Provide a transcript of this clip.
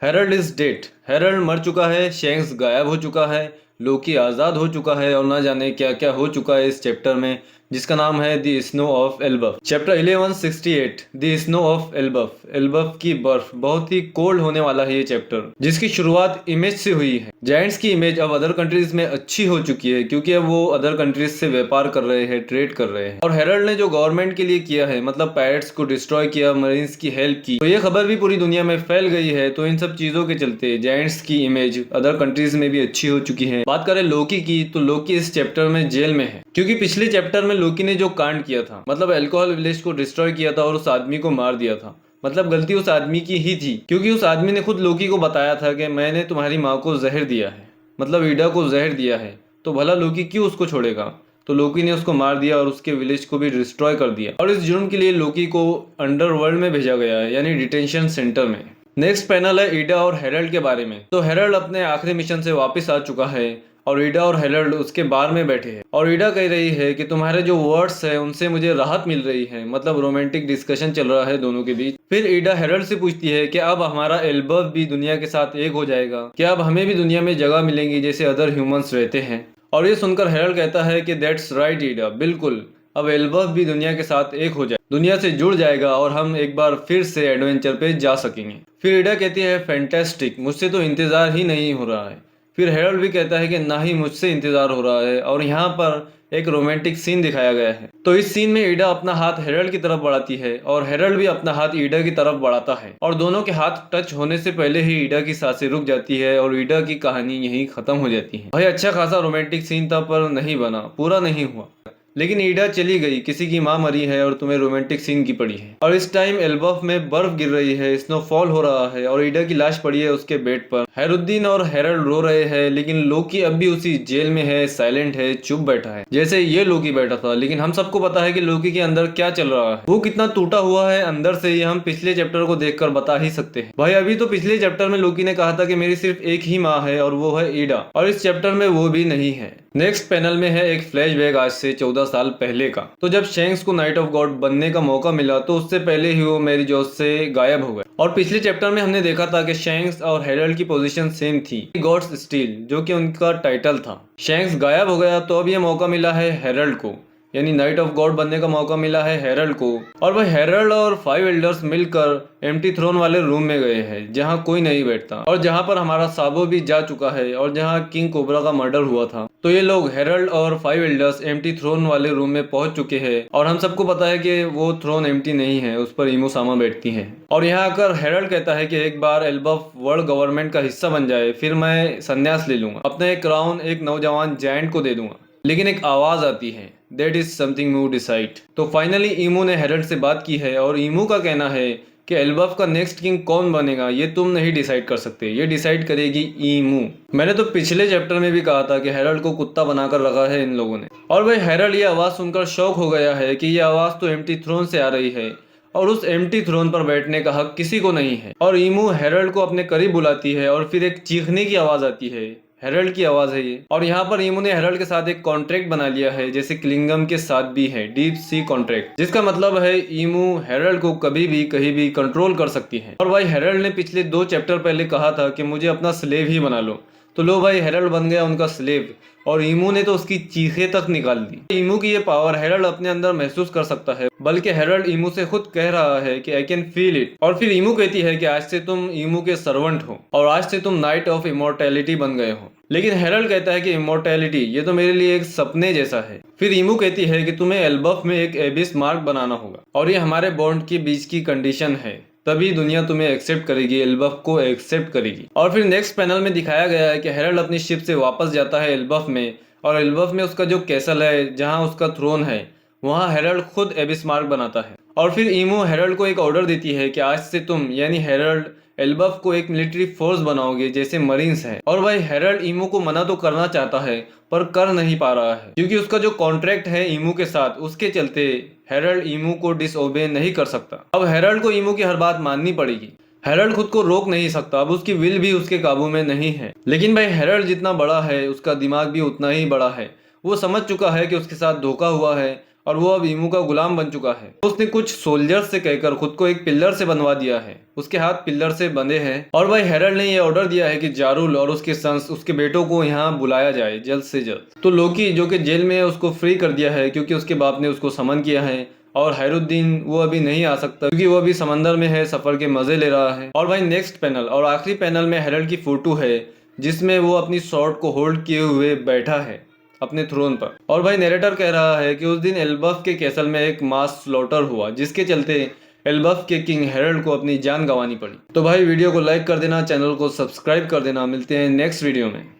Herald is dead. Herald मर चुका है, शैंक्स गायब हो चुका है, लोकी आज़ाद हो चुका है और ना जाने क्या क्या हो चुका है इस चैप्टर में, जिसका नाम है the snow of Elbaf. Chapter 1168 the snow of Elbaf. Elbaf की बर्फ। बहुत ही कोल्ड होने वाला है ये चैप्टर, जिसकी शुरुआत इमेज से हुई है। जायंट्स की इमेज अब अदर कंट्रीज में अच्छी हो चुकी है, क्योंकि अब वो अदर कंट्रीज से व्यापार कर रहे हैं, ट्रेड कर रहे हैं। और हेरल्ड ने जो गवर्नमेंट के लिए किया है, मतलब पायरेट्स को डिस्ट्रॉय किया, मरीन्स की हेल्प की, तो ये खबर भी पूरी दुनिया में फैल गई है। तो इन सब चीजों के चलते जायंट्स की इमेज अदर कंट्रीज में भी अच्छी हो चुकी है। बात करें लोकी की, तो लोकी इस चैप्टर में जेल में है, क्योंकि पिछले चैप्टर में लोकी ने जो कांड किया था, मतलब अल्कोहल विलेज को डिस्ट्रॉय किया था और उस आदमी को मार दिया था, मतलब गलती उस आदमी की ही थी, क्योंकि उस आदमी ने खुद लोकी को बताया था कि मैंने तुम्हारी माँ को जहर दिया है, मतलब ईडा को जहर दिया है, तो भला लोकी क्यों उसको छोड़ेगा। तो लोकी ने उसको मार दिया और उसके विलेज को भी डिस्ट्रॉय कर दिया, और इस जुर्म के लिए लोकी को अंडरवर्ल्ड में भेजा गया है, यानी डिटेंशन सेंटर में। नेक्स्ट पैनल है ईडा और हेरल्ड के बारे में। तो हेरल्ड अपने आखिरी मिशन से वापस आ चुका है और ईडा और हेरल्ड उसके बार में बैठे हैं, और ईडा कह रही है कि तुम्हारे जो वर्ड्स है उनसे मुझे राहत मिल रही है, मतलब रोमांटिक डिस्कशन चल रहा है दोनों के बीच। फिर ईडा हेरल्ड से पूछती है कि अब हमारा एल्बफ भी दुनिया के साथ एक हो जाएगा क्या, अब हमें भी दुनिया में जगह मिलेंगी जैसे अदर ह्यूमंस रहते हैं। और ये सुनकर हेरल्ड कहता है कि दैट्स राइट ईडा, बिल्कुल, अब एल्बफ भी दुनिया के साथ एक हो जाए, दुनिया से जुड़ जाएगा और हम एक बार फिर से एडवेंचर पे जा सकेंगे। फिर ईडा कहती है फैंटास्टिक, मुझसे तो इंतजार ही नहीं हो रहा है। फिर हेरल्ड भी कहता है कि ना ही मुझसे इंतजार हो रहा है, और यहाँ पर एक रोमांटिक सीन दिखाया गया है। तो इस सीन में ईडा अपना हाथ हेरल्ड की तरफ बढ़ाती है और हेरल्ड भी अपना हाथ ईडा की तरफ बढ़ाता है, और दोनों के हाथ टच होने से पहले ही ईडा की सांसें रुक जाती है और ईडा की कहानी यहीं खत्म हो जाती है। भाई अच्छा खासा रोमांटिक सीन था, पर नहीं बना, पूरा नहीं हुआ। लेकिन ईडा चली गई, किसी की माँ मरी है और तुम्हें रोमांटिक सीन की पड़ी है। और इस टाइम एल्बफ में बर्फ गिर रही है, स्नोफॉल हो रहा है और ईडा की लाश पड़ी है उसके बेड पर। हैरुद्दीन और हेरल्ड रो रहे हैं, लेकिन लोकी अब भी उसी जेल में है, साइलेंट है, चुप बैठा है, जैसे ये लोकी बैठा था। लेकिन हम सबको पता है कि लोकी के अंदर क्या चल रहा है, वो कितना टूटा हुआ है अंदर से, ये हम पिछले चैप्टर को देखकर बता ही सकते हैं। भाई अभी तो पिछले चैप्टर में लोकी ने कहा था कि मेरी सिर्फ एक ही माँ है और वो है ईडा, और इस चैप्टर में वो भी नहीं है। नेक्स्ट पैनल में है एक फ्लैशबैक आज से 14 साल पहले का। तो जब शैंक्स को नाइट ऑफ गॉड बनने का मौका मिला, तो उससे पहले ही वो मैरी जॉस से गायब हो गए। और पिछले चैप्टर में हमने देखा था कि शैंक्स और हेरल्ड की पोजीशन सेम थी, गॉड्स स्टील, जो कि उनका टाइटल था। शैंक्स गायब हो गया तो अब ये मौका मिला है हेरल्ड को, यानी नाइट ऑफ गॉड बनने का मौका मिला है हेरल्ड को। और वह हेरल्ड और 5 एल्डर्स मिलकर एम्प्टी थ्रोन वाले रूम में गए हैं, जहाँ कोई नहीं बैठता, और जहाँ पर हमारा साबो भी जा चुका है, और जहाँ किंग कोबरा का मर्डर हुआ था। तो ये लोग हेरल्ड और 5 एल्डर्स एम्प्टी थ्रोन वाले रूम में पहुंच चुके हैं, और हम सबको पता है कि वो थ्रोन एम्प्टी नहीं है, उस पर इमो सामा बैठती है। और यहाँ आकर हेरल्ड कहता है कि एक बार एल्बफ वर्ल्ड गवर्नमेंट का हिस्सा बन जाए, फिर मैं संन्यास ले लूंगा, अपना एक क्राउन एक नौजवान जायंट को दे दूंगा। लेकिन एक आवाज आती है, that is something you decide. तो फाइनली ईमू ने हेरल्ड से बात की है, और ईमू का कहना है कि एल्बफ का नेक्स्ट किंग कौन बनेगा ये तुम नहीं डिसाइड कर सकते, ये डिसाइड करेगी ईमू। मैंने तो पिछले चैप्टर में भी कहा था कि हेरल्ड को कुत्ता बनाकर रखा है इन लोगों ने। और भाई हेरल्ड ये आवाज सुनकर शॉक हो गया है कि ये आवाज तो एम्प्टी थ्रोन से आ रही है, और उस एम्प्टी थ्रोन पर बैठने का हक किसी को नहीं है। और ईमू हेरल्ड को अपने करीब बुलाती है, और फिर एक चीखने की आवाज आती है, हेरल्ड की आवाज है ये। और यहाँ पर ईमू ने हेरल्ड के साथ एक कॉन्ट्रैक्ट बना लिया है, जैसे क्लिंगम के साथ भी है, डीप सी कॉन्ट्रैक्ट, जिसका मतलब है ईमू हेरल्ड को कभी भी कहीं भी कंट्रोल कर सकती है। और भाई हेरल्ड ने पिछले 2 चैप्टर पहले कहा था कि मुझे अपना स्लेव ही बना लो, तो लो भाई हेरल्ड बन गया उनका स्लेव, और ईमू ने तो उसकी चीखें तक निकाल दी। ईमू की ये पावर हेरल्ड अपने अंदर महसूस कर सकता है, बल्कि हेरल्ड ईमू से खुद कह रहा है कि आई कैन फील इट। और फिर ईमू कहती है कि आज से तुम ईमू के सर्वेंट हो, और आज से तुम नाइट ऑफ इमोर्टैलिटी बन गए हो। लेकिन हेरल्ड कहता है कि इमोर्टैलिटी ये तो मेरे लिए एक सपने जैसा है। फिर ईमू कहती है कि तुम्हें एल्बफ में एक एबिस मार्क बनाना होगा, और ये हमारे बॉन्ड के बीच की कंडीशन है, तभी दुनिया तुम्हें एक्सेप्ट करेगी, एल्बफ को एक्सेप्ट करेगी। और फिर नेक्स्ट पैनल में दिखाया गया है कि हेरल्ड अपनी शिप से वापस जाता है एल्बफ में, और एल्बफ में उसका जो कैसल है, जहाँ उसका थ्रोन है, वहाँ हेरल्ड खुद एबिस मार्क बनाता है। और फिर ईमू हेरल्ड को एक ऑर्डर देती है कि आज से तुम यानी हेरल्ड एल्बफ को एक मिलिट्री फोर्स बनाओगे, जैसे मरीन्स है। और भाई हेरल्ड ईमू को मना तो करना चाहता है, पर कर नहीं पा रहा है, क्योंकि उसका जो कॉन्ट्रैक्ट है ईमू के साथ, उसके चलते हेरल्ड ईमू को डिसओबे नहीं कर सकता। अब हेरल्ड को ईमू की हर बात माननी पड़ेगी। हेरल्ड खुद को रोक नहीं सकता, अब उसकी विल भी उसके काबू में नहीं है। लेकिन भाई हेरल्ड जितना बड़ा है, उसका दिमाग भी उतना ही बड़ा है। वो समझ चुका है कि उसके साथ धोखा हुआ है, और वो अब ईमू का गुलाम बन चुका है। उसने कुछ सोल्जर्स से कहकर खुद को एक पिलर से बनवा दिया है, उसके हाथ पिल्लर से बंधे हैं और भाई हेरल्ड ने ये ऑर्डर दिया है कि जारुल और उसके सन्स, उसके बेटों को यहाँ बुलाया जाए जल्द से जल्द। तो लोकी जो कि जेल में है उसको फ्री कर दिया है क्योंकि उसके बाप ने उसको समन किया है। और हैरुद्दीन वो अभी नहीं आ सकता क्योंकि वो अभी समंदर में है, सफर के मजे ले रहा है। और भाई नेक्स्ट पैनल और आखिरी पैनल में हेरल्ड की फोटो है जिसमें वो अपनी स्वॉर्ड को होल्ड किए हुए बैठा है अपने थ्रोन पर। और भाई नरेटर कह रहा है कि उस दिन एल्बफ के कैसल में एक मास स्लॉटर हुआ जिसके चलते एल्बफ के किंग हेरल्ड को अपनी जान गंवानी पड़ी। तो भाई वीडियो को लाइक कर देना, चैनल को सब्सक्राइब कर देना। मिलते हैं नेक्स्ट वीडियो में।